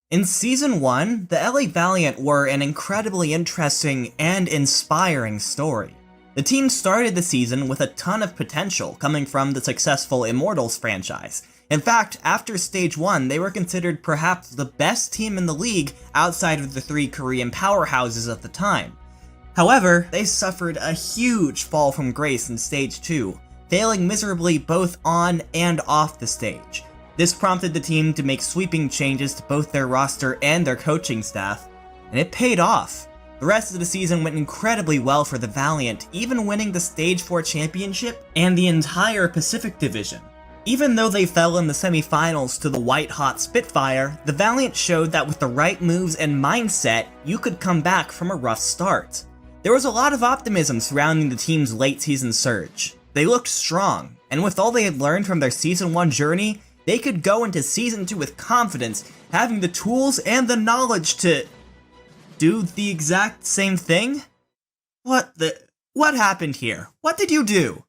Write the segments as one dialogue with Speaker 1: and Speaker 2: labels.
Speaker 1: In Season 1, the LA Valiant were an incredibly interesting and inspiring story. The team started the season with a ton of potential coming from the successful Immortals franchise. In fact, after Stage 1, they were considered perhaps the best team in the league outside of the three Korean powerhouses of the time. However, they suffered a huge fall from grace in Stage 2, failing miserably both on and off the stage. This prompted the team to make sweeping changes to both their roster and their coaching staff, and it paid off. The rest of the season went incredibly well for the Valiant, even winning the Stage 4 championship and the entire Pacific Division. Even though they fell in the semifinals to the white-hot Spitfire, the Valiant showed that with the right moves and mindset, you could come back from a rough start. There was a lot of optimism surrounding the team's late-season surge. They looked strong, and with all they had learned from their Season 1 journey, they could go into Season 2 with confidence, having the tools and the knowledge to do the exact same thing? What happened here? What did you do?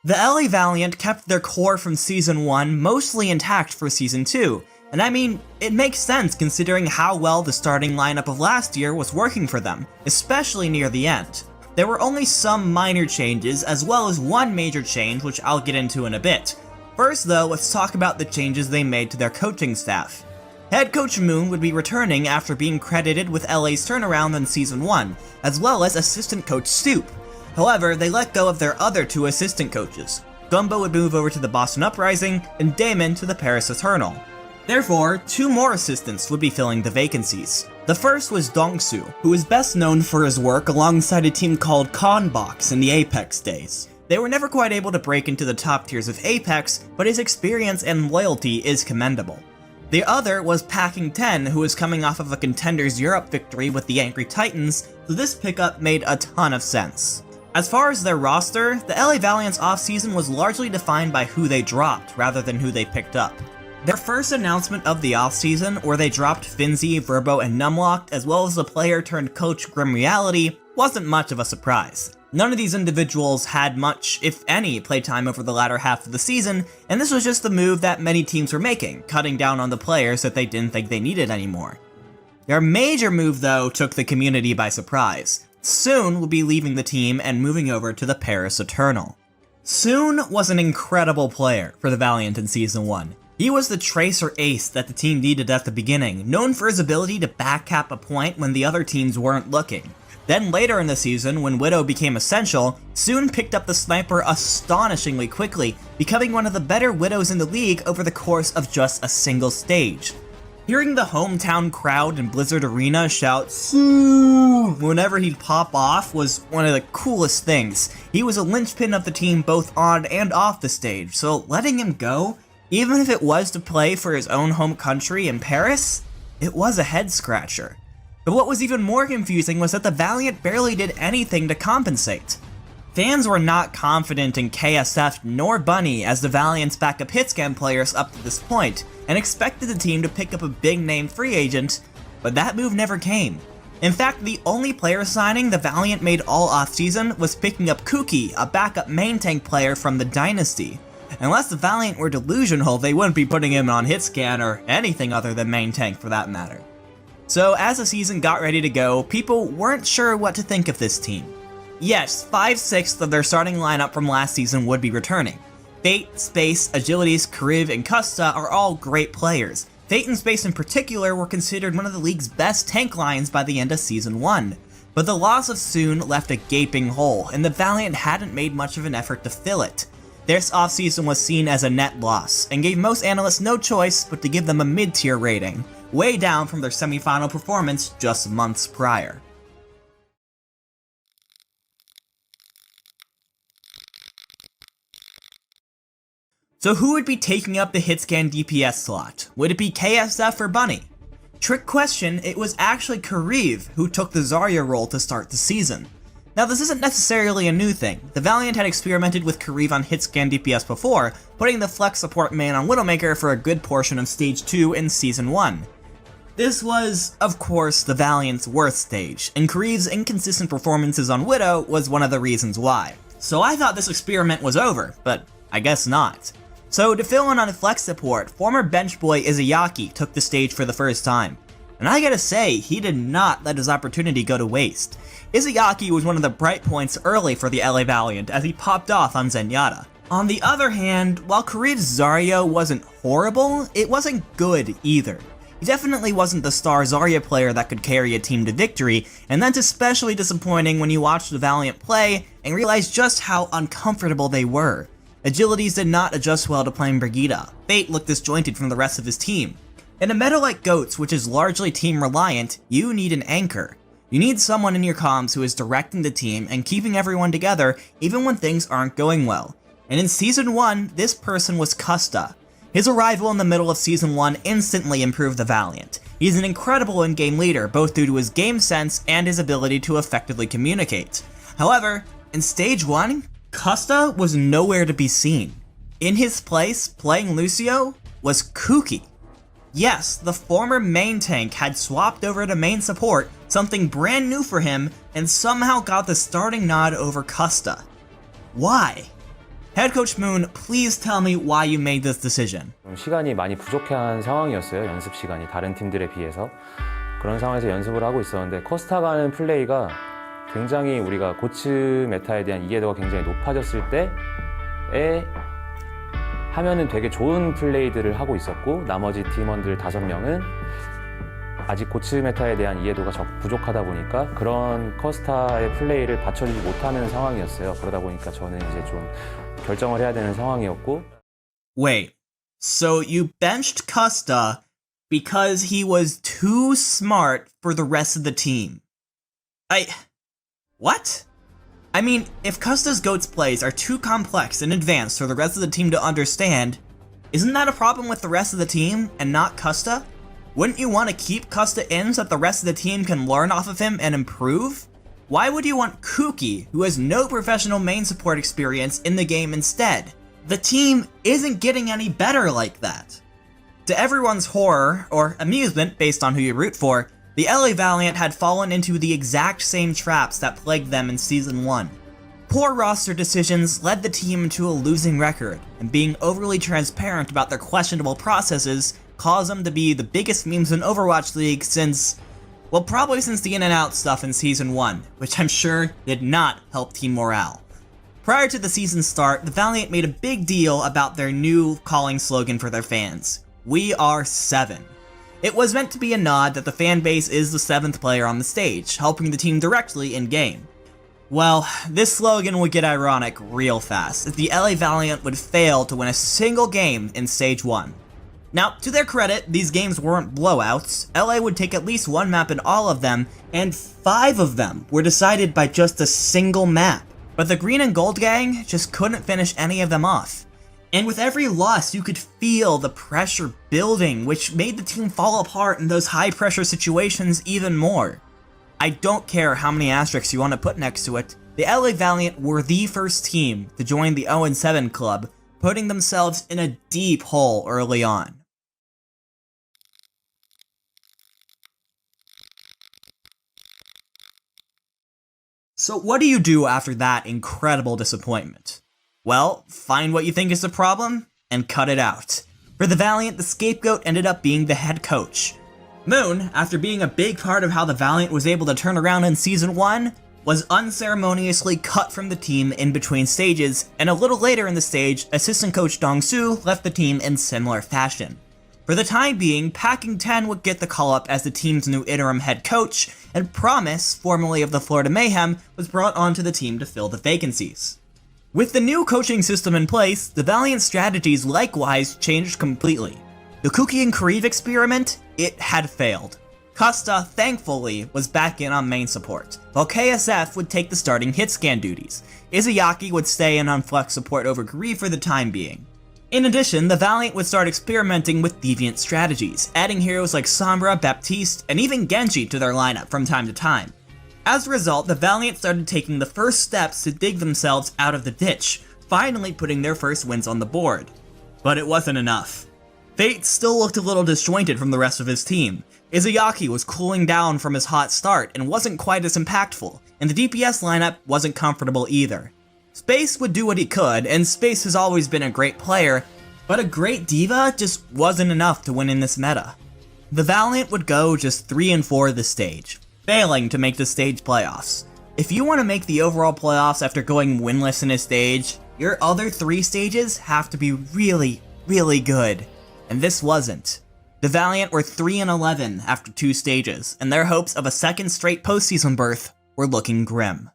Speaker 1: The LA Valiant kept their core from Season 1 mostly intact for Season 2, and I mean, it makes sense considering how well the starting lineup of last year was working for them, especially near the end. There were only some minor changes, as well as one major change which I'll get into in a bit. First though, let's talk about the changes they made to their coaching staff. Head coach Moon would be returning after being credited with LA's turnaround in Season 1, as well as assistant coach Stoop. However, they let go of their other two assistant coaches. Gumbo would move over to the Boston Uprising, and Damon to the Paris Eternal. Therefore, two more assistants would be filling the vacancies. The first was Dongsu, who is best known for his work alongside a team called Conbox in the Apex days. They were never quite able to break into the top tiers of Apex, but his experience and loyalty is commendable. The other was Packing 10, who was coming off of a Contenders Europe victory with the Angry Titans, so this pickup made a ton of sense. As far as their roster, the LA Valiant's offseason was largely defined by who they dropped, rather than who they picked up. Their first announcement of the offseason, where they dropped Finzi, Verbo, and Numlocked, as well as the player-turned-coach Grim Reality, wasn't much of a surprise. None of these individuals had much, if any, playtime over the latter half of the season, and this was just the move that many teams were making, cutting down on the players that they didn't think they needed anymore. Their major move, though, took the community by surprise. Soon will be leaving the team and moving over to the Paris Eternal. Soon was an incredible player for the Valiant in Season 1. He was the tracer ace that the team needed at the beginning, known for his ability to backcap a point when the other teams weren't looking. Then later in the season, when Widow became essential, Soon picked up the sniper astonishingly quickly, becoming one of the better Widows in the league over the course of just a single stage. Hearing the hometown crowd in Blizzard Arena shout "Sue" whenever he'd pop off was one of the coolest things. He was a linchpin of the team both on and off the stage, so letting him go, even if it was to play for his own home country in Paris, it was a head-scratcher. But what was even more confusing was that the Valiant barely did anything to compensate. Fans were not confident in KSF nor Bunny as the Valiant's backup hitscan players up to this point, and expected the team to pick up a big-name free agent, but that move never came. In fact, the only player signing the Valiant made all offseason was picking up Kuki, a backup main tank player from the Dynasty. Unless the Valiant were delusional, they wouldn't be putting him on hitscan or anything other than main tank for that matter. So as the season got ready to go, people weren't sure what to think of this team. Yes, 5/6 of their starting lineup from last season would be returning. Fate, Space, Agilities, Kariv, and Kusta are all great players. Fate and Space in particular were considered one of the league's best tank lines by the end of Season 1. But the loss of Soon left a gaping hole, and the Valiant hadn't made much of an effort to fill it. This offseason was seen as a net loss, and gave most analysts no choice but to give them a mid-tier rating, way down from their semi-final performance just months prior. So who would be taking up the hitscan DPS slot? Would it be KSF or Bunny? Trick question, it was actually Kariv who took the Zarya role to start the season. Now this isn't necessarily a new thing. The Valiant had experimented with Kariv on hitscan DPS before, putting the flex support main on Widowmaker for a good portion of Stage 2 in Season 1. This was, of course, the Valiant's worst stage, and Kareev's inconsistent performances on Widow was one of the reasons why. So I thought this experiment was over, but I guess not. So to fill in on flex support, former bench boy Izayaki took the stage for the first time. And I gotta say, he did not let his opportunity go to waste. Izayaki was one of the bright points early for the LA Valiant as he popped off on Zenyatta. On the other hand, while Kareev's Zarya wasn't horrible, it wasn't good either. He definitely wasn't the star Zarya player that could carry a team to victory, and that's especially disappointing when you watch the Valiant play and realize just how uncomfortable they were. Agilities did not adjust well to playing Brigitte. Fate looked disjointed from the rest of his team. In a meta like GOATS, which is largely team reliant, you need an anchor. You need someone in your comms who is directing the team and keeping everyone together even when things aren't going well. And in Season 1, this person was Custa. His arrival in the middle of Season 1 instantly improved the Valiant. He's an incredible in-game leader, both due to his game sense and his ability to effectively communicate. However, in Stage 1, Custa was nowhere to be seen. In his place, playing Lucio was Kuki. Yes, the former main tank had swapped over to main support, something brand new for him, and somehow got the starting nod over Custa. Why? Head Coach Moon, please tell me why you made this decision.
Speaker 2: 시간이 많이 부족한 상황이었어요. 연습 시간이 다른 팀들에 비해서. 그런 상황에서 연습을 하고 있었는데 커스타가 하는 플레이가 굉장히 우리가 고츠 메타에 대한 이해도가 굉장히 높아졌을 때에 하면은 되게 좋은 플레이들을 하고 있었고 나머지 팀원들 5명은 아직 고츠 메타에 대한 이해도가 부족하다 보니까 그런 커스타의 플레이를 받쳐주지 못하는 상황이었어요. 그러다 보니까 저는 이제 좀 결정을 해야 되는 상황이었고.
Speaker 1: Wait, so you benched Custa because he was too smart for the rest of the team? What? I mean, if Custa's GOATS plays are too complex and advanced for the rest of the team to understand, isn't that a problem with the rest of the team and not Custa? Wouldn't you want to keep Custa in so that the rest of the team can learn off of him and improve? Why would you want Kuki, who has no professional main support experience, in the game instead? The team isn't getting any better like that. To everyone's horror, or amusement based on who you root for, the LA Valiant had fallen into the exact same traps that plagued them in Season 1. Poor roster decisions led the team to a losing record, and being overly transparent about their questionable processes caused them to be the biggest memes in Overwatch League since, well, probably since the in-and-out stuff in Season 1, which I'm sure did not help team morale. Prior to the season start, the Valiant made a big deal about their new calling slogan for their fans, "We are 7. It was meant to be a nod that the fanbase is the 7th player on the stage, helping the team directly in-game. Well, this slogan would get ironic real fast, as the LA Valiant would fail to win a single game in Stage 1. Now, to their credit, these games weren't blowouts. LA would take at least one map in all of them, and 5 of them were decided by just a single map. But the Green and Gold gang just couldn't finish any of them off. And with every loss, you could feel the pressure building, which made the team fall apart in those high-pressure situations even more. I don't care how many asterisks you want to put next to it, the LA Valiant were the first team to join the 0-7 club, putting themselves in a deep hole early on. So what do you do after that incredible disappointment? Well, find what you think is the problem, and cut it out. For the Valiant, the scapegoat ended up being the head coach. Moon, after being a big part of how the Valiant was able to turn around in Season 1, was unceremoniously cut from the team in between stages, and a little later in the stage, assistant coach Dong-Soo left the team in similar fashion. For the time being, Packing 10 would get the call-up as the team's new interim head coach, and Promise, formerly of the Florida Mayhem, was brought onto the team to fill the vacancies. With the new coaching system in place, the Valiant strategies likewise changed completely. The Kuki and Kareev experiment, it had failed. Custa, thankfully, was back in on main support, while KSF would take the starting hit scan duties. Izayaki would stay in on flex support over Kareev for the time being. In addition, the Valiant would start experimenting with deviant strategies, adding heroes like Sombra, Baptiste, and even Genji to their lineup from time to time. As a result, the Valiant started taking the first steps to dig themselves out of the ditch, finally putting their first wins on the board. But it wasn't enough. Fate still looked a little disjointed from the rest of his team. Izayaki was cooling down from his hot start and wasn't quite as impactful, and the DPS lineup wasn't comfortable either. Space would do what he could, and Space has always been a great player, but a great diva just wasn't enough to win in this meta. The Valiant would go just 3-4 this stage, failing to make the stage playoffs. If you want to make the overall playoffs after going winless in a stage, your other 3 stages have to be really, really good, and this wasn't. The Valiant were 3-11 after 2 stages, and their hopes of a second straight postseason berth were looking grim.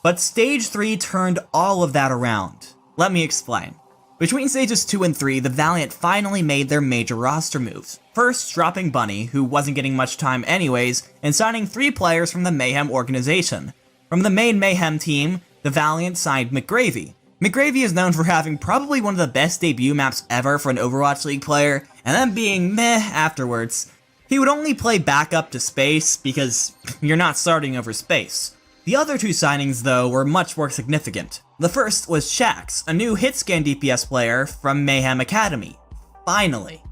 Speaker 1: But Stage 3 turned all of that around. Let me explain. Between Stages 2 and 3, the Valiant finally made their major roster moves. First, dropping Bunny, who wasn't getting much time anyways, and signing 3 players from the Mayhem organization. From the main Mayhem team, the Valiant signed McGravy. McGravy is known for having probably one of the best debut maps ever for an Overwatch League player, and then being meh afterwards. He would only play backup to Space, because you're not starting over Space. The other 2 signings, though, were much more significant. The first was Shax, a new hitscan DPS player from Mayhem Academy. Finally.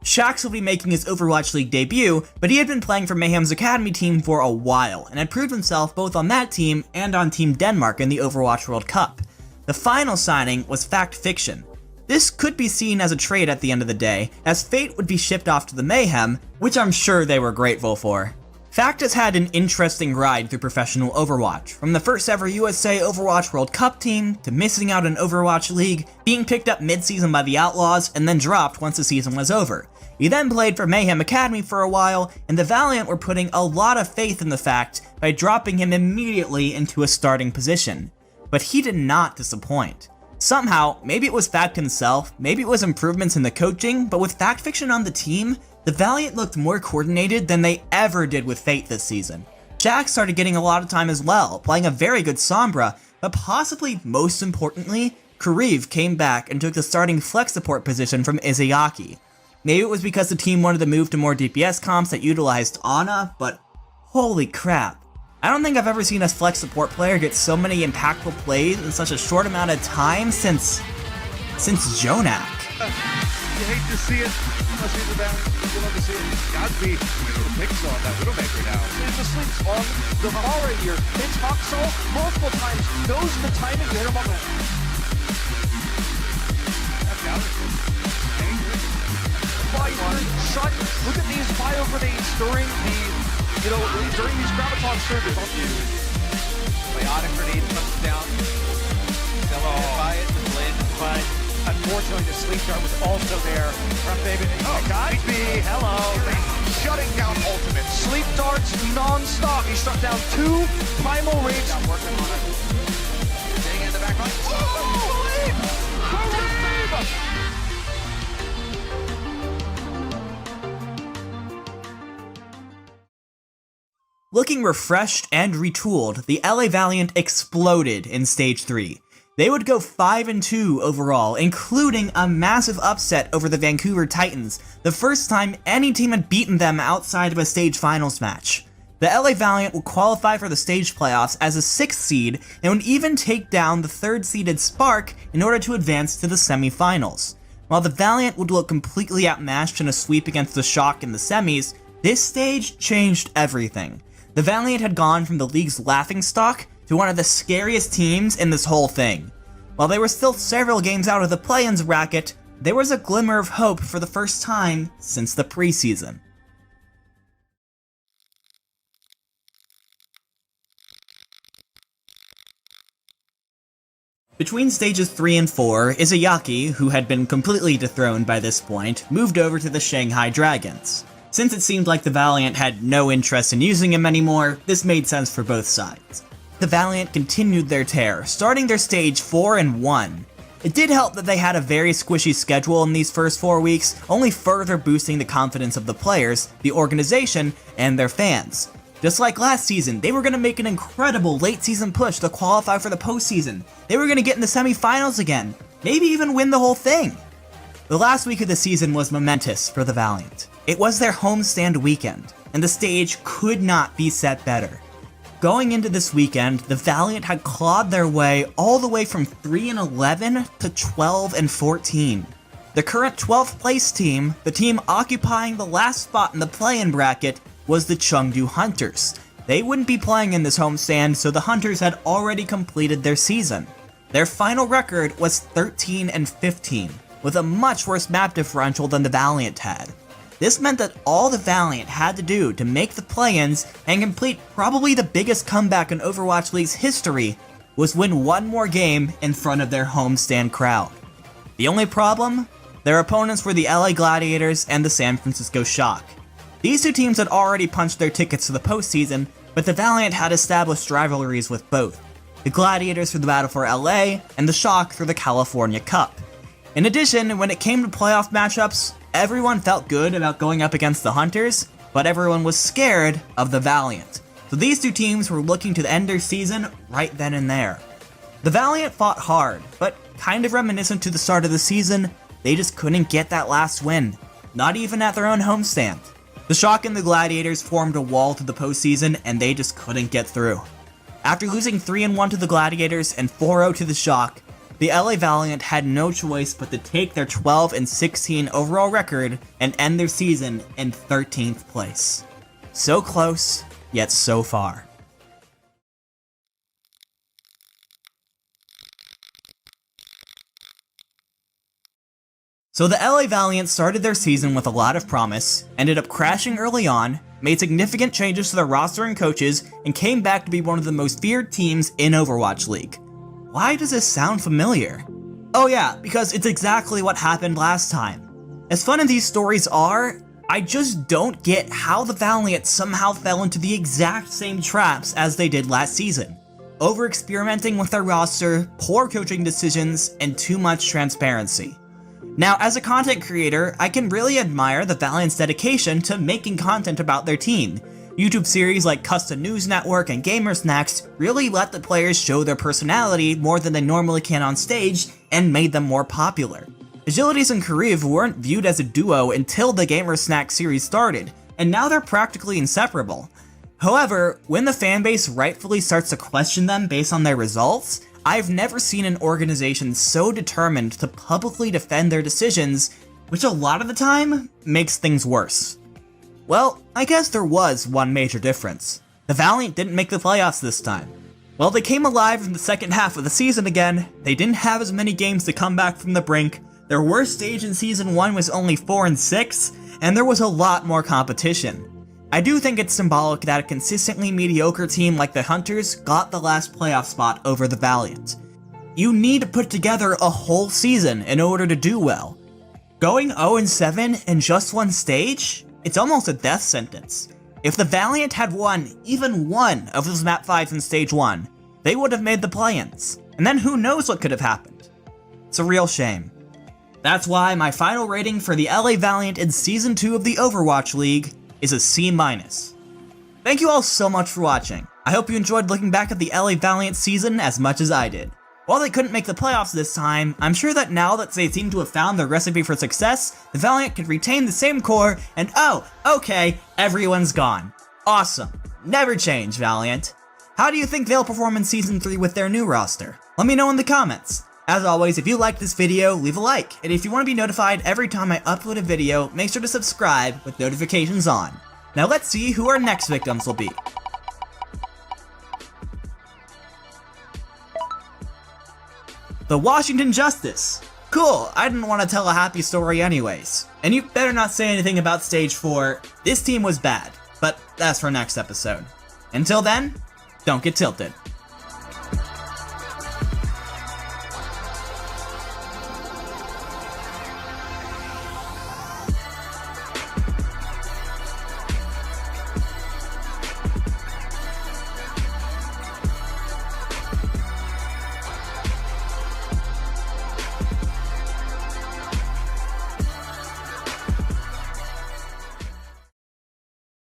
Speaker 1: Shax will be making his Overwatch League debut, but he had been playing for Mayhem's Academy team for a while, and had proved himself both on that team and on Team Denmark in the Overwatch World Cup. The final signing was Fact Fiction. This could be seen as a trade at the end of the day, as Fate would be shipped off to the Mayhem, which I'm sure they were grateful for. Fact has had an interesting ride through professional Overwatch, from the first ever USA Overwatch World Cup team, to missing out on Overwatch League, being picked up mid-season by the Outlaws, and then dropped once the season was over. He then played for Mayhem Academy for a while, and the Valiant were putting a lot of faith in the Fact by dropping him immediately into a starting position. But he did not disappoint. Somehow, maybe it was Fact himself, maybe it was improvements in the coaching, but with Fact Fiction on the team, the Valiant looked more coordinated than they ever did with Fate this season. Jack started getting a lot of time as well, playing a very good Sombra, but possibly most importantly, Kariv came back and took the starting flex support position from Izayaki. Maybe it was because the team wanted to move to more DPS comps that utilized Ana, but holy crap. I don't think I've ever seen a flex support player get so many impactful plays in such a short amount of time since Jonak.
Speaker 3: You hate to see it. You love to see it. Godby with the picks on that Widowmaker now.
Speaker 4: There's the sleeps on the ball right here. Hits Huxel multiple times. Knows the timing to hit him on the... Shot. Look at these bio grenades during the, during these graviton surges.
Speaker 3: Chaotic grenade comes down. Hello. By it, Lynn.
Speaker 4: But unfortunately, the sleep dart was also there from David.
Speaker 3: Godby, hello. Shutting down ultimate.
Speaker 4: Sleep darts non-stop. He struck down 2 primal raids.
Speaker 3: I'm working on it. Staying in the back line.
Speaker 1: Looking refreshed and retooled, the LA Valiant exploded in Stage 3. They would go 5-2 overall, including a massive upset over the Vancouver Titans, the first time any team had beaten them outside of a stage finals match. The LA Valiant would qualify for the stage playoffs as a 6th seed and would even take down the 3rd seeded Spark in order to advance to the semifinals. While the Valiant would look completely outmatched in a sweep against the Shock in the semis, this stage changed everything. The Valiant had gone from the league's laughingstock to one of the scariest teams in this whole thing. While they were still several games out of the play-ins bracket, there was a glimmer of hope for the first time since the preseason. Between stages 3 and 4, Izayaki, who had been completely dethroned by this point, moved over to the Shanghai Dragons. Since it seemed like the Valiant had no interest in using him anymore, this made sense for both sides. The Valiant continued their tear, starting their stage 4-1. It did help that they had a very squishy schedule in these first 4 weeks, only further boosting the confidence of the players, the organization, and their fans. Just like last season, they were going to make an incredible late season push to qualify for the postseason. They were going to get in the semifinals again, maybe even win the whole thing. The last week of the season was momentous for the Valiant. It was their homestand weekend, and the stage could not be set better. going into this weekend, the Valiant had clawed their way all the way from 3-11 to 12-14. The current 12th place team, the team occupying the last spot in the play-in bracket, was the Chengdu Hunters. They wouldn't be playing in this homestand, so the Hunters had already completed their season. Their final record was 13-15, with a much worse map differential than the Valiant had. This meant that all the Valiant had to do to make the play-ins and complete probably the biggest comeback in Overwatch League's history was win one more game in front of their homestand crowd. The only problem? Their opponents were the LA Gladiators and the San Francisco Shock. These two teams had already punched their tickets to the postseason, but the Valiant had established rivalries with both. The Gladiators for the Battle for LA, and the Shock for the California Cup. In addition, when it came to playoff matchups, everyone felt good about going up against the Hunters, but everyone was scared of the Valiant. So these two teams were looking to end their season right then and there. The Valiant fought hard, but kind of reminiscent to the start of the season, they just couldn't get that last win, not even at their own homestand. The Shock and the Gladiators formed a wall to the postseason, and they just couldn't get through. After losing 3-1 to the Gladiators and 4-0 to the Shock, the LA Valiant had no choice but to take their 12-16 overall record and end their season in 13th place. So close, yet so far. So the LA Valiant started their season with a lot of promise, ended up crashing early on, made significant changes to their roster and coaches, and came back to be one of the most feared teams in Overwatch League. Why does this sound familiar? Oh yeah, because it's exactly what happened last time. As fun as these stories are, I just don't get how the Valiant somehow fell into the exact same traps as they did last season. Over-experimenting with their roster, poor coaching decisions, and too much transparency. Now, as a content creator, I can really admire the Valiant's dedication to making content about their team. YouTube series like Custom News Network and Gamer Snacks really let the players show their personality more than they normally can on stage and made them more popular. Agilities and Kariv weren't viewed as a duo until the Gamer Snacks series started, and now they're practically inseparable. However, when the fanbase rightfully starts to question them based on their results, I've never seen an organization so determined to publicly defend their decisions, which a lot of the time makes things worse. Well, I guess there was one major difference. The Valiant didn't make the playoffs this time. While they came alive in the second half of the season again, they didn't have as many games to come back from the brink, their worst stage in Season 1 was only 4-6, and there was a lot more competition. I do think it's symbolic that a consistently mediocre team like the Hunters got the last playoff spot over the Valiant. You need to put together a whole season in order to do well. Going 0-7 in just one stage? It's almost a death sentence. If the Valiant had won even one of those map 5s in stage 1, they would have made the play-ins, and then who knows what could have happened. It's a real shame. That's why my final rating for the LA Valiant in Season 2 of the Overwatch League is a C-. Thank you all so much for watching. I hope you enjoyed looking back at the LA Valiant season as much as I did. While they couldn't make the playoffs this time, I'm sure that now that they seem to have found their recipe for success, the Valiant could retain the same core and oh, okay, everyone's gone. Awesome. Never change, Valiant. How do you think they'll perform in Season 3 with their new roster? Let me know in the comments. As always, if you liked this video, leave a like, and if you want to be notified every time I upload a video, make sure to subscribe with notifications on. Now let's see who our next victims will be. The Washington Justice. Cool, I didn't want to tell a happy story anyways. And you better not say anything about Stage 4, this team was bad, but that's for next episode. Until then, don't get tilted.